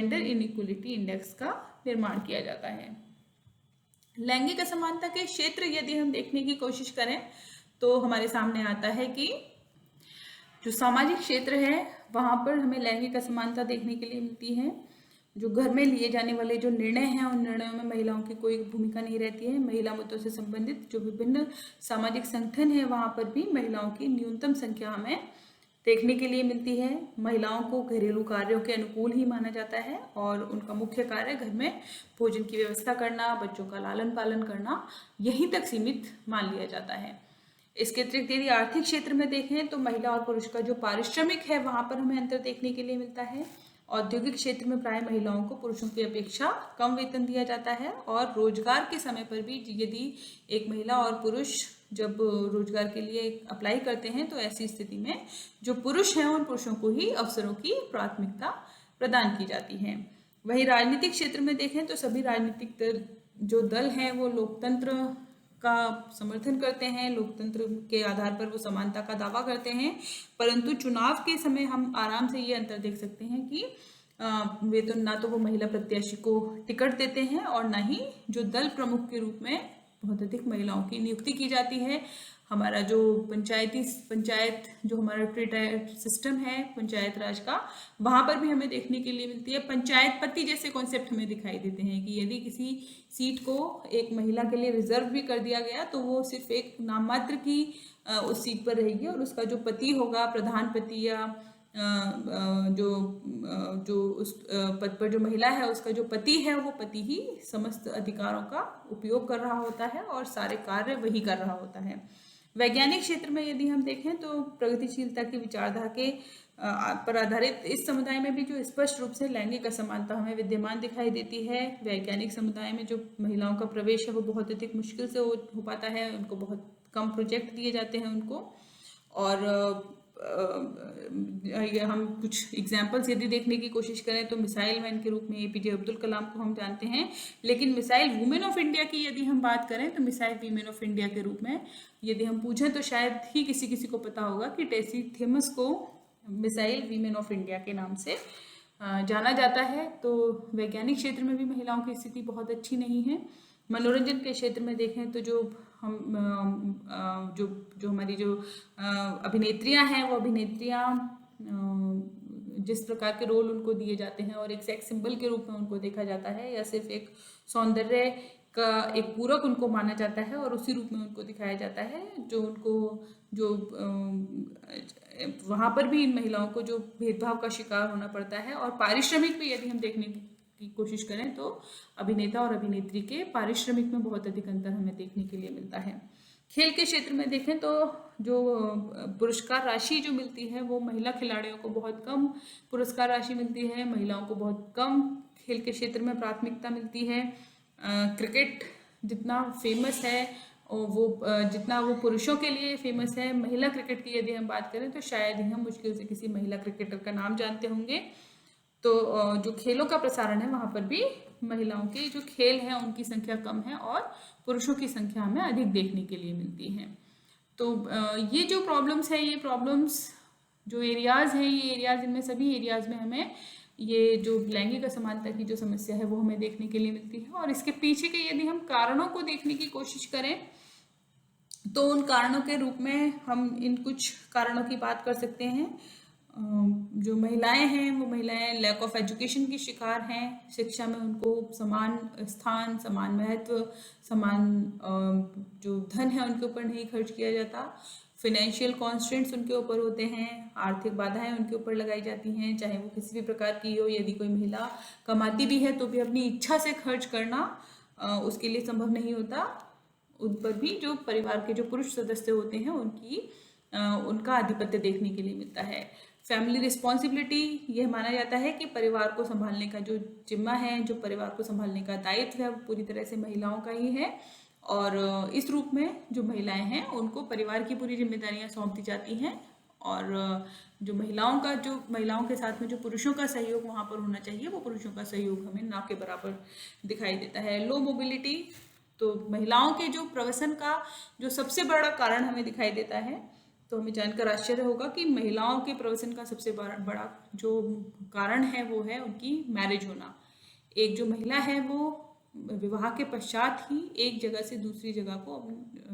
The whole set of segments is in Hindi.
जेंडर इनइक्वलिटी इंडेक्स का निर्माण किया जाता है। लैंगिक असमानता के क्षेत्र यदि हम देखने की कोशिश करें तो हमारे सामने आता है कि जो सामाजिक क्षेत्र है वहाँ पर हमें लैंगिक असमानता देखने के लिए मिलती है। जो घर में लिए जाने वाले जो निर्णय हैं उन निर्णयों में महिलाओं की कोई भूमिका नहीं रहती है। महिला मुद्दों से संबंधित जो विभिन्न सामाजिक संगठन है वहाँ पर भी महिलाओं की न्यूनतम संख्या हमें देखने के लिए मिलती है। महिलाओं को घरेलू कार्यों के अनुकूल ही माना जाता है और उनका मुख्य कार्य घर में भोजन की व्यवस्था करना, बच्चों का लालन पालन करना यहीं तक सीमित मान लिया जाता है। इसके अतिरिक्त यदि आर्थिक क्षेत्र में देखें तो महिला और पुरुष का जो पारिश्रमिक है वहाँ पर हमें अंतर देखने के लिए मिलता है। औद्योगिक क्षेत्र में प्राय महिलाओं को पुरुषों की अपेक्षा कम वेतन दिया जाता है और रोजगार के समय पर भी यदि एक महिला और पुरुष जब रोजगार के लिए अप्लाई करते हैं तो ऐसी स्थिति में जो पुरुष हैं उन पुरुषों को ही अवसरों की प्राथमिकता प्रदान की जाती है। वहीं राजनीतिक क्षेत्र में देखें तो सभी राजनीतिक जो दल हैं वो लोकतंत्र का समर्थन करते हैं, लोकतंत्र के आधार पर वो समानता का दावा करते हैं, परंतु चुनाव के समय हम आराम से ये अंतर देख सकते हैं कि वे तो ना तो वो महिला प्रत्याशी को टिकट देते हैं और ना ही जो दल प्रमुख के रूप में बहुत अधिक महिलाओं की नियुक्ति की जाती है। हमारा जो पंचायत जो हमारा ट्री टायर सिस्टम है पंचायत राज का, वहाँ पर भी हमें देखने के लिए मिलती है पंचायत पति जैसे कॉन्सेप्ट हमें दिखाई देते हैं कि यदि किसी सीट को एक महिला के लिए रिजर्व भी कर दिया गया तो वो सिर्फ एक नाम मात्र की उस सीट पर रहेगी और उसका जो पति होगा, प्रधान पति या जो उस पद पर जो महिला है उसका जो पति है वो पति ही समस्त अधिकारों का उपयोग कर रहा होता है और सारे कार्य वही कर रहा होता है। वैज्ञानिक क्षेत्र में यदि हम देखें तो प्रगतिशीलता की विचारधारा के पर आधारित इस समुदाय में भी जो स्पष्ट रूप से लैंगिक असमानता हमें विद्यमान दिखाई देती है। वैज्ञानिक समुदाय में जो महिलाओं का प्रवेश है वो बहुत अधिक मुश्किल से हो पाता है, उनको बहुत कम प्रोजेक्ट दिए जाते हैं उनको। और हम कुछ एग्जाम्पल्स यदि देखने की कोशिश करें तो मिसाइल मैन के रूप में एपीजे अब्दुल कलाम को हम जानते हैं, लेकिन मिसाइल वुमेन ऑफ इंडिया की यदि हम बात करें तो मिसाइल वीमेन ऑफ इंडिया के रूप में यदि हम पूछें तो शायद ही किसी को पता होगा कि टेसी थॉमस को मिसाइल वीमेन ऑफ इंडिया के नाम से जाना जाता है। तो वैज्ञानिक क्षेत्र में भी महिलाओं की स्थिति बहुत अच्छी नहीं है। मनोरंजन के क्षेत्र में देखें तो जो हमारी जो अभिनेत्रियां हैं वो अभिनेत्रियां जिस प्रकार के रोल उनको दिए जाते हैं और एक सेक्स सिंबल के रूप में उनको देखा जाता है या सिर्फ एक सौंदर्य का एक पूरक उनको माना जाता है और उसी रूप में उनको दिखाया जाता है। जो उनको जो वहाँ पर भी इन महिलाओं को जो भेदभाव का शिकार होना पड़ता है। और पारिश्रमिक भी यदि हम देखने की कोशिश करें तो अभिनेता और अभिनेत्री के पारिश्रमिक में बहुत अधिक अंतर हमें देखने के लिए मिलता है। खेल के क्षेत्र में देखें तो जो पुरस्कार राशि जो मिलती है वो महिला खिलाड़ियों को बहुत कम पुरस्कार राशि मिलती है, महिलाओं को बहुत कम खेल के क्षेत्र में प्राथमिकता मिलती है। क्रिकेट जितना फेमस है वो जितना वो पुरुषों के लिए फेमस है, महिला क्रिकेट की यदि हम बात करें तो शायद ही हम मुश्किल से किसी महिला क्रिकेटर का नाम जानते होंगे। तो जो खेलों का प्रसारण है वहाँ पर भी महिलाओं के जो खेल हैं उनकी संख्या कम है और पुरुषों की संख्या हमें अधिक देखने के लिए मिलती है। तो ये जो प्रॉब्लम्स है, ये प्रॉब्लम्स जो एरियाज़ हैं, ये एरियाज़ इनमें सभी एरियाज़ में हमें ये जो लैंगिक असमानता की जो समस्या है वो हमें देखने के लिए मिलती है। और इसके पीछे के यदि हम कारणों को देखने की कोशिश करें तो उन कारणों के रूप में हम इन कुछ कारणों की बात कर सकते हैं। जो महिलाएं हैं वो महिलाएं लैक ऑफ एजुकेशन की शिकार हैं, शिक्षा में उनको समान स्थान, समान महत्व, समान जो धन है उनके ऊपर नहीं खर्च किया जाता। फिनेंशियल कॉन्स्टेंट्स उनके ऊपर होते हैं, आर्थिक बाधाएं उनके ऊपर लगाई जाती हैं, चाहे वो किसी भी प्रकार की हो। यदि कोई महिला कमाती भी है तो भी अपनी इच्छा से खर्च करना उसके लिए संभव नहीं होता। उन पर भी जो परिवार के जो पुरुष सदस्य होते हैं उनका आधिपत्य देखने के लिए मिलता है। फैमिली रिस्पॉन्सिबिलिटी, यह माना जाता है कि परिवार को संभालने का जो जिम्मा है, जो परिवार को संभालने का दायित्व है वो पूरी तरह से महिलाओं का ही है। और इस रूप में जो महिलाएं हैं उनको परिवार की पूरी जिम्मेदारियां सौंप दी जाती हैं और जो महिलाओं के साथ में जो पुरुषों का सहयोग वहाँ पर होना चाहिए वो पुरुषों का सहयोग हमें ना के बराबर दिखाई देता है। लो मोबिलिटी, तो महिलाओं के जो प्रवसन का जो सबसे बड़ा कारण हमें दिखाई देता है तो हमें जानकर आश्चर्य होगा कि महिलाओं के प्रवसन का सबसे बड़ा जो कारण है वो है उनकी मैरिज होना। एक जो महिला है वो विवाह के पश्चात ही एक जगह से दूसरी जगह को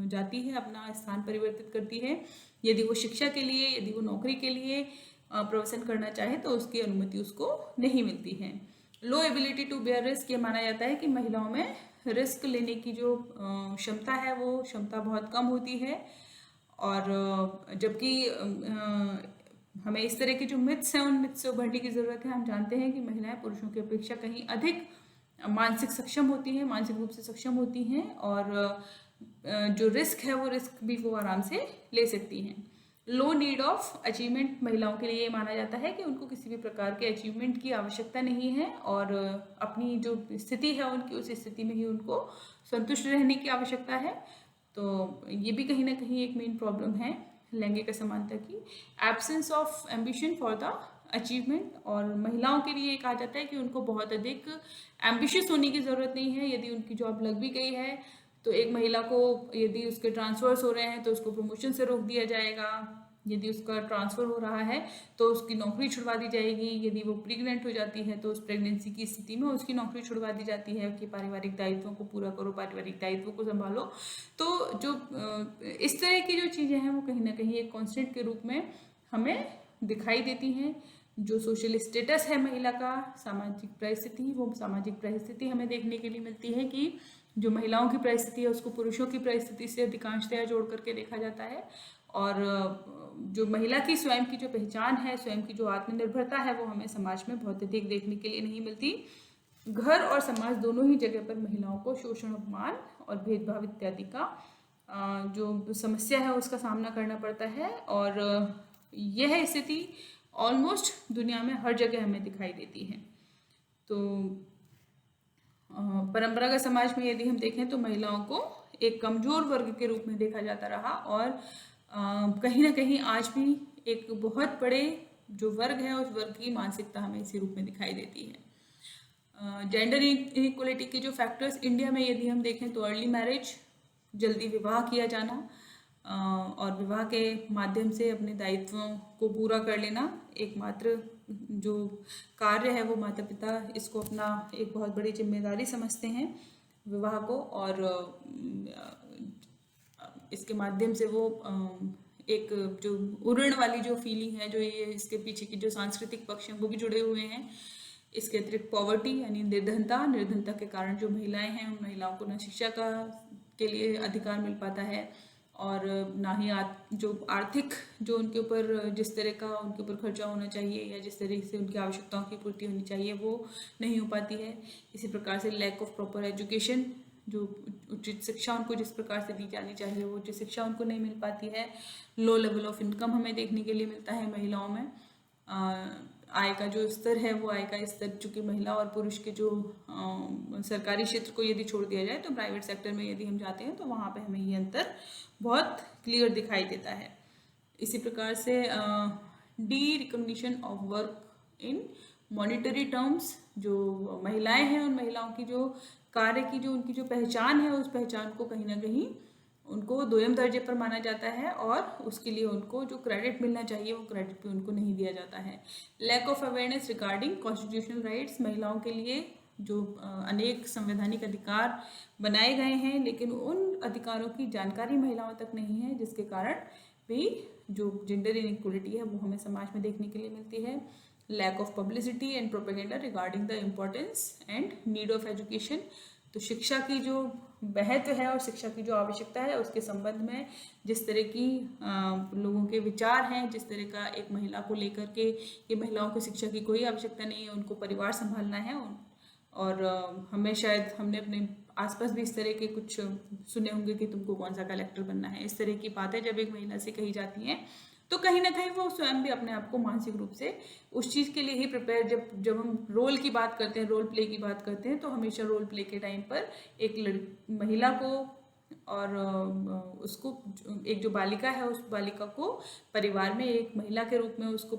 जाती है, अपना स्थान परिवर्तित करती है। यदि वो शिक्षा के लिए, यदि वो नौकरी के लिए प्रवसन करना चाहे तो उसकी अनुमति उसको नहीं मिलती है। लो एबिलिटी टू बेयर रिस्क, ये माना जाता है कि महिलाओं में रिस्क लेने की जो क्षमता है वो क्षमता बहुत कम होती है। और जबकि हमें इस तरह के जो मिथ्स हैं उन मिथ्स से उभरने की ज़रूरत है। हम जानते हैं कि महिलाएं पुरुषों की अपेक्षा कहीं अधिक मानसिक सक्षम होती हैं, मानसिक रूप से सक्षम होती हैं, और जो रिस्क है वो रिस्क भी वो आराम से ले सकती हैं। लो नीड ऑफ अचीवमेंट, महिलाओं के लिए ये माना जाता है कि उनको किसी भी प्रकार के अचीवमेंट की आवश्यकता नहीं है, और अपनी जो स्थिति है उनकी उस स्थिति में ही उनको संतुष्ट रहने की आवश्यकता है। तो ये भी कहीं ना कहीं एक मेन प्रॉब्लम है लैंगिक असमानता की, absence of ambition for the achievement. और महिलाओं के लिए कहा जाता है कि उनको बहुत अधिक एम्बिशियस होने की ज़रूरत नहीं है। यदि उनकी जॉब लग भी गई है तो एक महिला को यदि उसके ट्रांसफर्स हो रहे हैं तो उसको प्रमोशन से रोक दिया जाएगा। यदि उसका ट्रांसफ़र हो रहा है तो उसकी नौकरी छुड़वा दी जाएगी। यदि वो प्रेग्नेंट हो जाती है तो उस प्रेगनेंसी की स्थिति में उसकी नौकरी छुड़वा दी जाती है कि पारिवारिक दायित्वों को पूरा करो, पारिवारिक दायित्वों को संभालो। तो जो इस तरह की जो चीज़ें हैं वो कहीं ना कहीं एक कॉन्स्टेंट के रूप में हमें दिखाई देती हैं। जो सोशल स्टेटस है महिला का, सामाजिक परिस्थिति, वो सामाजिक परिस्थिति हमें देखने के लिए मिलती है कि जो महिलाओं की परिस्थिति है उसको पुरुषों की परिस्थिति से अधिकांशतया जोड़ करके देखा जाता है। और जो महिला की स्वयं की जो पहचान है, स्वयं की जो आत्मनिर्भरता है, वो हमें समाज में बहुत अधिक देखने के लिए नहीं मिलती। घर और समाज दोनों ही जगह पर महिलाओं को शोषण, अपमान और भेदभाव इत्यादि का जो समस्या है उसका सामना करना पड़ता है। और यह स्थिति ऑलमोस्ट दुनिया में हर जगह हमें दिखाई देती है। तो परंपरागत समाज में यदि हम देखें तो महिलाओं को एक कमजोर वर्ग के रूप में देखा जाता रहा, और कहीं ना कहीं आज भी एक बहुत बड़े जो वर्ग है उस वर्ग की मानसिकता हमें इसी रूप में दिखाई देती है। जेंडर इनइक्वलिटी के जो फैक्टर्स इंडिया में यदि हम देखें तो अर्ली मैरिज, जल्दी विवाह किया जाना, और विवाह के माध्यम से अपने दायित्वों को पूरा कर लेना, एकमात्र जो कार्य है वो माता पिता इसको अपना एक बहुत बड़ी जिम्मेदारी समझते हैं विवाह को, और इसके माध्यम से वो एक जो उड़न वाली जो फीलिंग है, जो ये इसके पीछे की जो सांस्कृतिक पक्ष हैं वो भी जुड़े हुए हैं। इसके अतिरिक्त पॉवर्टी यानी निर्धनता के कारण जो महिलाएं हैं उन महिलाओं को न शिक्षा के लिए अधिकार मिल पाता है, और ना ही जो आर्थिक जो उनके ऊपर जिस तरह का उनके ऊपर खर्चा होना चाहिए या जिस तरह से उनकी आवश्यकताओं की पूर्ति होनी चाहिए वो नहीं हो पाती है। इसी प्रकार से लैक ऑफ प्रॉपर एजुकेशन, जो उचित शिक्षा उनको जिस प्रकार से दी जानी चाहिए वो उचित शिक्षा उनको नहीं मिल पाती है। लो लेवल ऑफ इनकम हमें देखने के लिए मिलता है महिलाओं में। आय का जो स्तर है वो आय का स्तर, चूँकि महिला और पुरुष के जो सरकारी क्षेत्र को यदि छोड़ दिया जाए तो प्राइवेट सेक्टर में यदि हम जाते हैं तो वहाँ पे हमें ये अंतर बहुत क्लियर दिखाई देता है। इसी प्रकार से D recognition of work in monetary terms, जो महिलाएं हैं उन महिलाओं की जो कार्य की जो उनकी जो पहचान है उस पहचान को कहीं ना कहीं उनको दोयम दर्जे पर माना जाता है, और उसके लिए उनको जो क्रेडिट मिलना चाहिए वो क्रेडिट भी उनको नहीं दिया जाता है। Lack of awareness regarding constitutional rights, महिलाओं के लिए जो अनेक संवैधानिक अधिकार बनाए गए हैं लेकिन उन अधिकारों की जानकारी महिलाओं तक नहीं है, जिसके कारण भी जो जेंडर इनइक्वलिटी है वो हमें समाज में देखने के लिए मिलती है। Lack of publicity and propaganda regarding the importance and need of education, तो शिक्षा की जो महत्व है और शिक्षा की जो आवश्यकता है उसके संबंध में जिस तरह की लोगों के विचार हैं, जिस तरह का एक महिला को लेकर के कि महिलाओं को शिक्षा की कोई आवश्यकता नहीं है, उनको परिवार संभालना है, और हमने अपने आसपास भी इस तरह के कुछ सुने होंगे कि तुमको कौन सा कलेक्टर बनना है। इस तरह की बातें जब एक महिला से कही जाती हैं तो कहीं ना कहीं वो स्वयं भी अपने आप को मानसिक रूप से उस चीज़ के लिए ही प्रिपेयर, जब हम रोल की बात करते हैं, रोल प्ले की बात करते हैं, तो हमेशा रोल प्ले के टाइम पर एक महिला को और उसको एक जो बालिका है उस बालिका को परिवार में एक महिला के रूप में उसको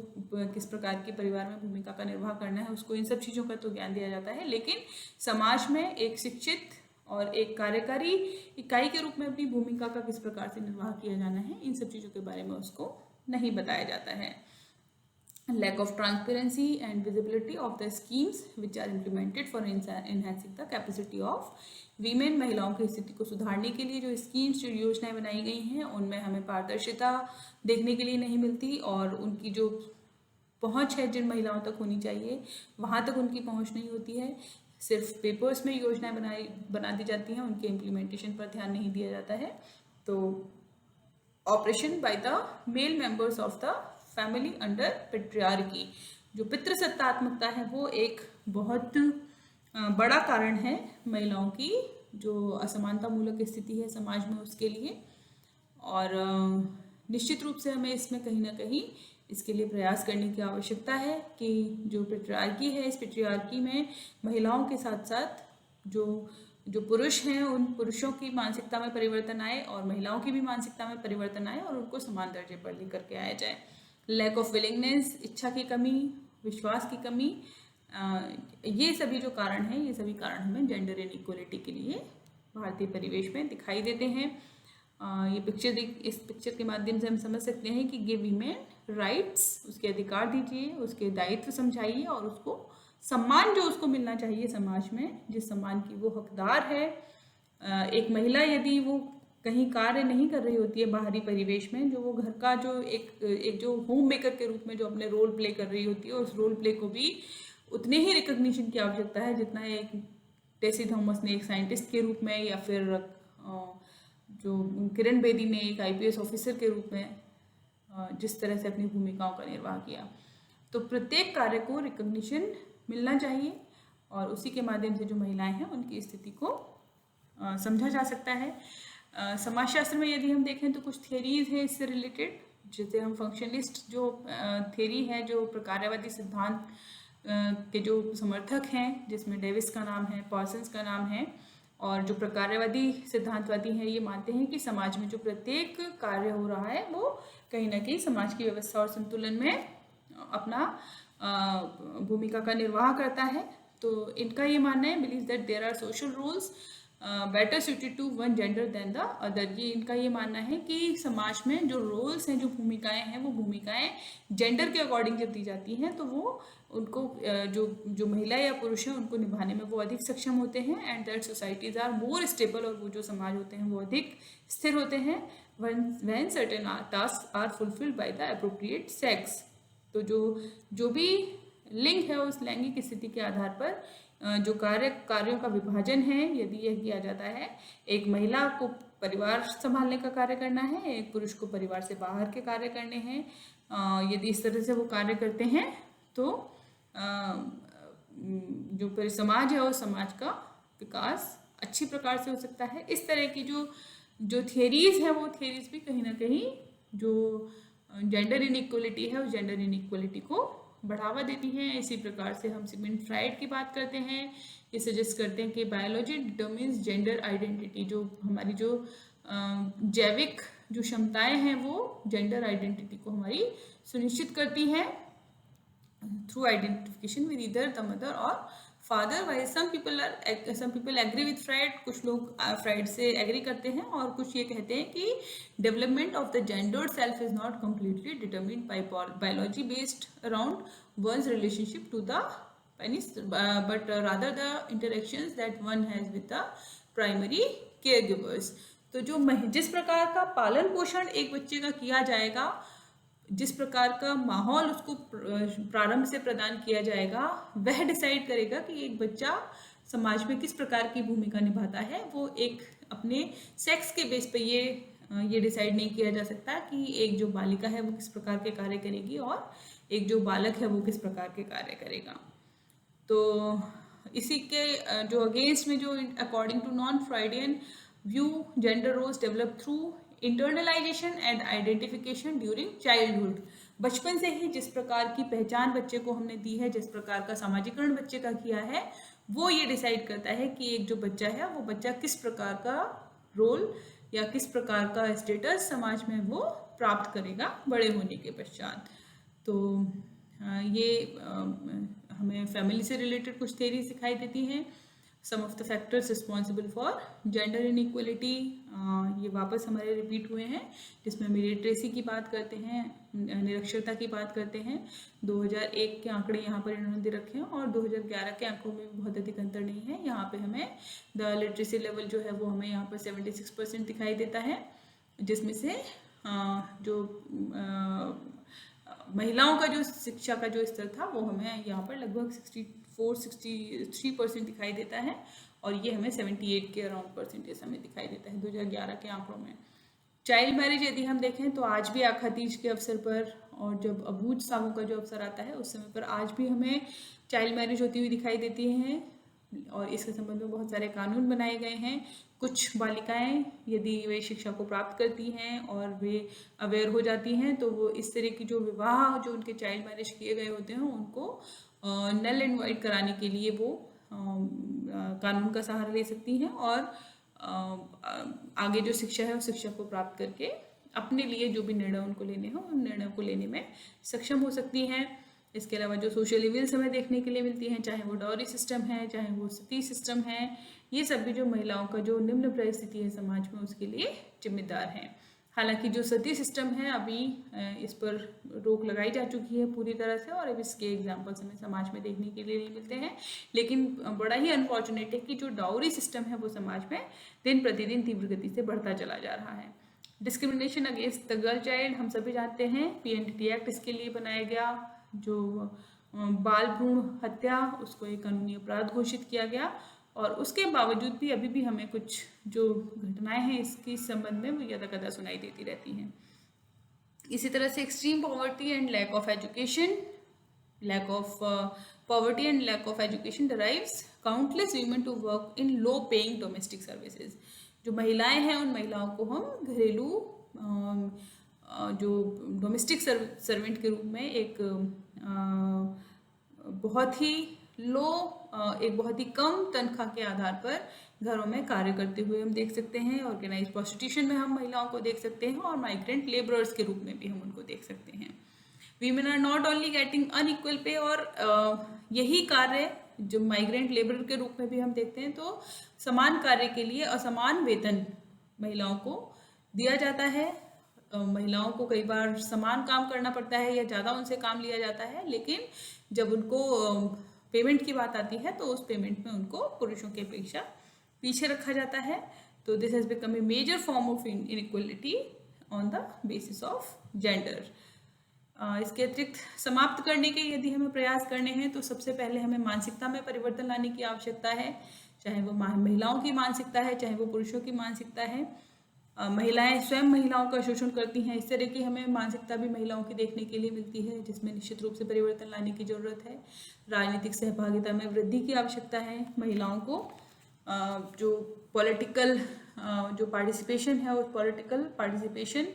किस प्रकार की परिवार में भूमिका का निर्वाह करना है, उसको इन सब चीज़ों का तो ज्ञान दिया जाता है। लेकिन समाज में एक शिक्षित और एक कार्यकारी इकाई के रूप में अपनी भूमिका का किस प्रकार से निर्वाह किया जाना है, इन सब चीज़ों के बारे में उसको नहीं बताया जाता है। Lack of transparency and visibility of the schemes which are implemented for enhancing the capacity of women, महिलाओं की स्थिति को सुधारने के लिए जो स्कीम्स, जो योजनाएं बनाई गई हैं, उनमें हमें पारदर्शिता देखने के लिए नहीं मिलती, और उनकी जो पहुंच है जिन महिलाओं तक होनी चाहिए वहां तक उनकी पहुंच नहीं होती है। सिर्फ पेपर्स में योजनाएं बना दी जाती हैं, उनके इम्प्लीमेंटेशन पर ध्यान नहीं दिया जाता है। तो operation by the male members of the family under patriarchy, जो पितृसत्तात्मकता है, वो एक बहुत बड़ा कारण है महिलाओं की जो असमानता मूलक स्थिति है समाज में उसके लिए। और निश्चित रूप से हमें इसमें कहीं ना कहीं इसके लिए प्रयास करने की आवश्यकता है कि जो पेट्रियार्की है, इस पेट्रियार्की में महिलाओं के साथ साथ जो पुरुष हैं, उन पुरुषों की मानसिकता में परिवर्तन आए और महिलाओं की भी मानसिकता में परिवर्तन आए और उनको समान दर्जे पर लेकर के आया जाए। लैक ऑफ विलिंगनेस, इच्छा की कमी, विश्वास की कमी, ये सभी जो कारण हैं, ये सभी कारण हमें जेंडर इनइक्वलिटी के लिए भारतीय परिवेश में दिखाई देते हैं। ये इस पिक्चर के माध्यम से हम समझ सकते हैं कि गिव वीमेन राइट्स, उसके अधिकार दीजिए, उसके दायित्व समझाइए और उसको सम्मान जो उसको मिलना चाहिए समाज में, जिस सम्मान की वो हकदार है। एक महिला यदि वो कहीं कार्य नहीं कर रही होती है बाहरी परिवेश में, जो वो घर का जो एक जो होम मेकर के रूप में जो अपने रोल प्ले कर रही होती है, उस रोल प्ले को भी उतने ही रिकग्निशन की आवश्यकता है जितना एक टेसी थॉमस ने एक साइंटिस्ट के रूप में, या फिर जो किरण बेदी ने एक IPS ऑफिसर के रूप में जिस तरह से अपनी भूमिकाओं का निर्वाह किया। तो प्रत्येक कार्य को रिकग्निशन मिलना चाहिए और उसी के माध्यम से जो महिलाएं हैं उनकी स्थिति को समझा जा सकता है। समाजशास्त्र में यदि हम देखें तो कुछ थियरीज हैं इससे रिलेटेड, जैसे हम फंक्शनलिस्ट जो थियरी है, जो प्रकार्यवादी सिद्धांत के जो समर्थक हैं, जिसमें डेविस का नाम है, पार्सन्स का नाम है, और जो प्रकार्यवादी सिद्धांतवादी हैं ये मानते हैं कि समाज में जो प्रत्येक कार्य हो रहा है वो कहीं ना कहीं समाज की व्यवस्था और संतुलन में अपना भूमिका का निर्वाह करता है। तो इनका ये मानना है, believe that there are social rules better suited to one gender than the other. ये इनका ये मानना है कि समाज में जो रोल्स हैं, जो भूमिकाएं हैं, वो भूमिकाएं जेंडर के अकॉर्डिंग जब दी जाती हैं तो वो उनको जो महिला या पुरुष हैं उनको निभाने में वो अधिक सक्षम होते हैं। And that societies are more stable, और वो जो समाज होते हैं वो अधिक स्थिर होते हैं when certain task are fulfilled by the appropriate sex. तो जो भी लिंग है उस लैंगिक स्थिति के आधार पर जो कार्यों का विभाजन है, यदि यह किया जाता है, एक महिला को परिवार संभालने का कार्य करना है, एक पुरुष को परिवार से बाहर के कार्य करने हैं, यदि इस तरह से वो कार्य करते हैं तो जो पूरे समाज है उस समाज का विकास अच्छी प्रकार से हो सकता है। इस तरह की जो थियरीज है वो थियरीज भी कहीं ना कहीं जो जेंडर इनइक्वलिटी है उस जेंडर इनइक्वलिटी को बढ़ावा देती हैं। इसी प्रकार से हम सिगमंड फ्राइड की बात करते हैं, ये सजेस्ट करते हैं कि बायोलॉजी डिटर्मिन्स जेंडर आइडेंटिटी। जो हमारी जो जैविक जो क्षमताएं हैं वो जेंडर आइडेंटिटी को हमारी सुनिश्चित करती हैं through identification with either the mother और father. While some people agree with Freud, कुछ लोग फ्राइड से एग्री करते हैं और कुछ ये कहते हैं कि development of the gendered self is not completely determined by biology based around one's relationship to the penis, but rather the interactions that one has with the primary caregivers. तो जिस प्रकार का पालन पोषण एक बच्चे का किया जाएगा, जिस प्रकार का माहौल उसको प्रारंभ से प्रदान किया जाएगा, वह डिसाइड करेगा कि एक बच्चा समाज में किस प्रकार की भूमिका निभाता है। वो एक अपने सेक्स के बेस पे ये डिसाइड नहीं किया जा सकता कि एक जो बालिका है वो किस प्रकार के कार्य करेगी और एक जो बालक है वो किस प्रकार के कार्य करेगा। तो इसी के जो अगेंस्ट में जो according to non Freudian view gender roles develop through internalisation and identification during childhood. बचपन से ही जिस प्रकार की पहचान बच्चे को हमने दी है, जिस प्रकार का सामाजिकरण बच्चे का किया है, वो ये डिसाइड करता है कि एक जो बच्चा है वो बच्चा किस प्रकार का रोल या किस प्रकार का स्टेटस समाज में वो प्राप्त करेगा बड़े होने के पश्चात। तो ये हमें फैमिली से रिलेटेड कुछ थ्योरी दिखाई देती हैं। Some of the factors responsible for gender inequality, ये वापस हमारे रिपीट हुए हैं, जिसमें हम इलिटरेसी की बात करते हैं, निरक्षरता की बात करते हैं। 2001 के आंकड़े यहाँ पर इन्होंने दे रखे हैं और 2011 के आंकड़ों में भी बहुत अधिक अंतर नहीं है। यहाँ पे हमें द लिटरेसी लेवल जो है वो हमें यहाँ पर 76% दिखाई देता है, जिसमें से जो महिलाओं का जो शिक्षा का जो स्तर था वो हमें यहाँ पर लगभग 64-63% दिखाई देता है, और ये हमें 78 के अराउंड परसेंटेज हमें दिखाई देता है 2011 के आंकड़ों में। चाइल्ड मैरिज यदि हम देखें तो आज भी आखा तीज के अवसर पर और जब अबूझ सावों का जो अवसर आता है उस समय पर आज भी हमें चाइल्ड मैरिज होती हुई दिखाई देती है, और इसके संबंध में बहुत सारे कानून बनाए गए हैं। कुछ बालिकाएं यदि वे शिक्षा को प्राप्त करती हैं और वे अवेयर हो जाती हैं तो वो इस तरह की जो विवाह जो उनके चाइल्ड मैरिज किए गए होते हैं उनको नल एंड वाइड कराने के लिए वो कानून का सहारा ले सकती हैं, और आगे जो शिक्षा है उस शिक्षा को प्राप्त करके अपने लिए जो भी निर्णय उनको लेने हो उन निर्णयों को लेने में सक्षम हो सकती हैं। इसके अलावा जो सोशल इविल्स हमें देखने के लिए मिलती हैं, चाहे वो डॉरी सिस्टम है, चाहे वो सती सिस्टम है, ये सब भी जो महिलाओं का जो निम्न परिस्थिति है समाज में उसके लिए जिम्मेदार हैं। हालांकि जो सती सिस्टम है अभी इस पर रोक लगाई जा चुकी है पूरी तरह से, और अब इसके एग्जाम्पल्स हमें समाज में देखने के लिए नहीं मिलते हैं, लेकिन बड़ा ही अनफॉर्चुनेट है कि जो डाउरी सिस्टम है वो समाज में दिन प्रतिदिन तीव्र गति से बढ़ता चला जा रहा है। Discrimination against the girl child हम सभी जानते हैं, PNDT एक्ट इसके लिए बनाया गया। जो बाल भ्रूण हत्या उसको एक कानूनी अपराध घोषित किया गया, और उसके बावजूद भी अभी भी हमें कुछ जो घटनाएं हैं इसके संबंध में वो यदा कदा सुनाई देती रहती हैं। इसी तरह से extreme poverty and lack of education, poverty and lack of education drives countless women to work in low paying domestic services. जो महिलाएं हैं उन महिलाओं को हम घरेलू जो डोमेस्टिक सर्वेंट के रूप में एक बहुत ही बहुत ही कम तनख्वाह के आधार पर घरों में कार्य करते हुए हम देख सकते हैं। ऑर्गेनाइज प्रोस्टिट्यूशन में हम महिलाओं को देख सकते हैं, और माइग्रेंट लेबरर्स के रूप में भी हम उनको देख सकते हैं। Women are not only getting unequal pay, और यही कार्य जो माइग्रेंट लेबर के रूप में भी हम देखते हैं, तो समान कार्य के लिए असमान वेतन महिलाओं को दिया जाता है। महिलाओं को कई बार समान काम करना पड़ता है या ज़्यादा उनसे काम लिया जाता है, लेकिन जब उनको पेमेंट की बात आती है तो उस पेमेंट में उनको पुरुषों की अपेक्षा पीछे रखा जाता है। तो this has become a major form of inequality on the basis of gender. इसके अतिरिक्त समाप्त करने के यदि हमें प्रयास करने हैं तो सबसे पहले हमें मानसिकता में परिवर्तन लाने की आवश्यकता है, चाहे वो महिलाओं की मानसिकता है चाहे वो पुरुषों की मानसिकता है। महिलाएं स्वयं महिलाओं का शोषण करती हैं, इस तरह की हमें मानसिकता भी महिलाओं की देखने के लिए मिलती है, जिसमें निश्चित रूप से परिवर्तन लाने की जरूरत है। राजनीतिक सहभागिता में वृद्धि की आवश्यकता है। महिलाओं को जो पॉलिटिकल जो पार्टिसिपेशन है उस पॉलिटिकल पार्टिसिपेशन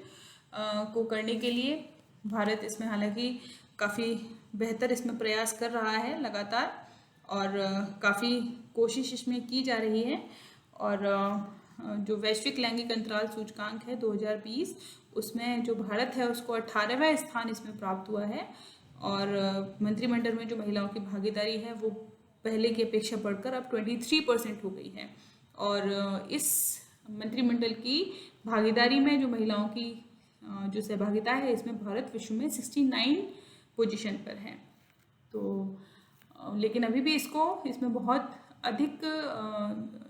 को करने के लिए भारत इसमें हालांकि काफ़ी बेहतर इसमें प्रयास कर रहा है लगातार, और काफ़ी कोशिश इसमें की जा रही है। और जो वैश्विक लैंगिक अंतराल सूचकांक है 2020 उसमें जो भारत है उसको 18वां स्थान इसमें प्राप्त हुआ है, और मंत्रिमंडल में जो महिलाओं की भागीदारी है वो पहले की अपेक्षा बढ़कर अब 23% हो गई है। और इस मंत्रिमंडल की भागीदारी में जो महिलाओं की जो सहभागिता है इसमें भारत विश्व में 69 पोजीशन पर है। तो लेकिन अभी भी इसमें बहुत अधिक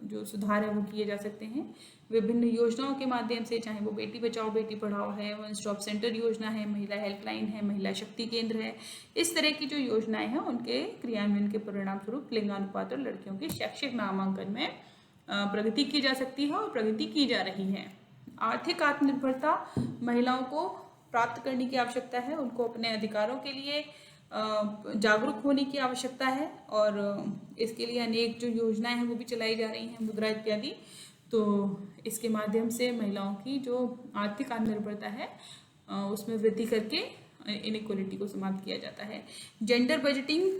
जो सुधार है वो किए जा सकते हैं विभिन्न योजनाओं के माध्यम से, चाहे वो बेटी बचाओ बेटी पढ़ाओ है, वन स्टॉप सेंटर योजना है, महिला हेल्पलाइन है, महिला शक्ति केंद्र है। इस तरह की जो योजनाएं हैं उनके क्रियान्वयन के परिणाम स्वरूप लिंगानुपात और लड़कियों के शैक्षिक नामांकन में प्रगति की जा सकती है और प्रगति की जा रही है। आर्थिक आत्मनिर्भरता महिलाओं को प्राप्त करने की आवश्यकता है, उनको अपने अधिकारों के लिए जागरूक होने की आवश्यकता है, और इसके लिए अनेक जो योजनाएं हैं वो भी चलाई जा रही हैं, मुद्रा इत्यादि। तो इसके माध्यम से महिलाओं की जो आर्थिक आत्मनिर्भरता है उसमें वृद्धि करके इनइक्वलिटी को समाप्त किया जाता है। जेंडर बजटिंग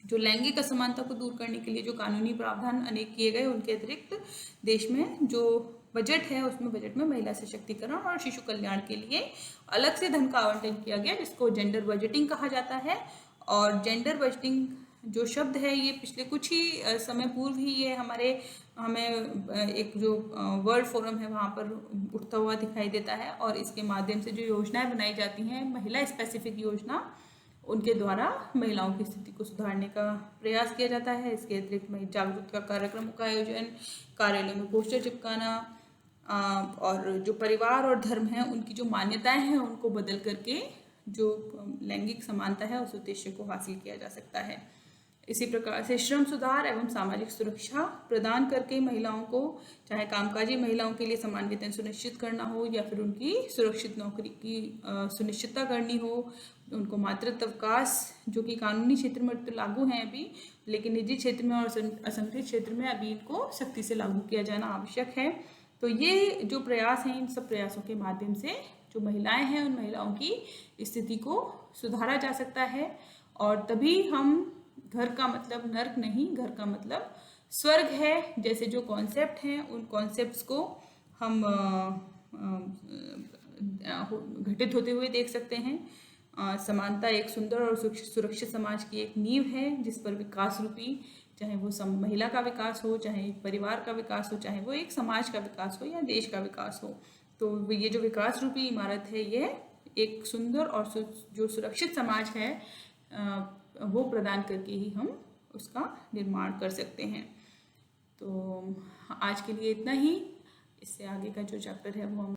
जो लैंगिक असमानता को दूर करने के लिए जो कानूनी प्रावधान अनेक किए गए, उनके अतिरिक्त देश में जो बजट है उसमें बजट में महिला सशक्तिकरण और शिशु कल्याण के लिए अलग से धन का आवंटन किया गया, जिसको जेंडर बजटिंग कहा जाता है। और जेंडर बजटिंग जो शब्द है ये पिछले कुछ ही समय पूर्व ही ये हमें एक जो वर्ल्ड फोरम है वहाँ पर उठता हुआ दिखाई देता है, और इसके माध्यम से जो योजनाएं बनाई जाती हैं महिला स्पेसिफिक योजना, उनके द्वारा महिलाओं की स्थिति को सुधारने का प्रयास किया जाता है। इसके अतिरिक्त जागरूकता कार्यक्रमों का आयोजन, कार्यालयों में पोस्टर चिपकाना, और जो परिवार और धर्म है उनकी जो मान्यताएं हैं उनको बदल करके जो लैंगिक समानता है उस उद्देश्य को हासिल किया जा सकता है। इसी प्रकार से श्रम सुधार एवं सामाजिक सुरक्षा प्रदान करके महिलाओं को, चाहे कामकाजी महिलाओं के लिए समान वेतन सुनिश्चित करना हो या फिर उनकी सुरक्षित नौकरी की सुनिश्चितता करनी हो, उनको मातृत्व अवकाश जो कि कानूनी क्षेत्र में तो लागू हैं अभी, लेकिन निजी क्षेत्र में और असंगठित क्षेत्र में अभी इनको सख्ती से लागू किया जाना आवश्यक है। तो ये जो प्रयास हैं, इन सब प्रयासों के माध्यम से जो महिलाएं हैं उन महिलाओं की स्थिति को सुधारा जा सकता है, और तभी हम घर का मतलब नर्क नहीं, घर का मतलब स्वर्ग है, जैसे जो कॉन्सेप्ट हैं उन कॉन्सेप्ट्स को हम घटित होते हुए देख सकते हैं। समानता एक सुंदर और सुरक्षित समाज की एक नींव है जिस पर विकास रूपी, चाहे वो महिला का विकास हो, चाहे एक परिवार का विकास हो, चाहे वो एक समाज का विकास हो या देश का विकास हो, तो ये जो विकास रूपी इमारत है ये एक सुंदर और जो सुरक्षित समाज है वो प्रदान करके ही हम उसका निर्माण कर सकते हैं। तो आज के लिए इतना ही। इससे आगे का जो चैप्टर है वो हम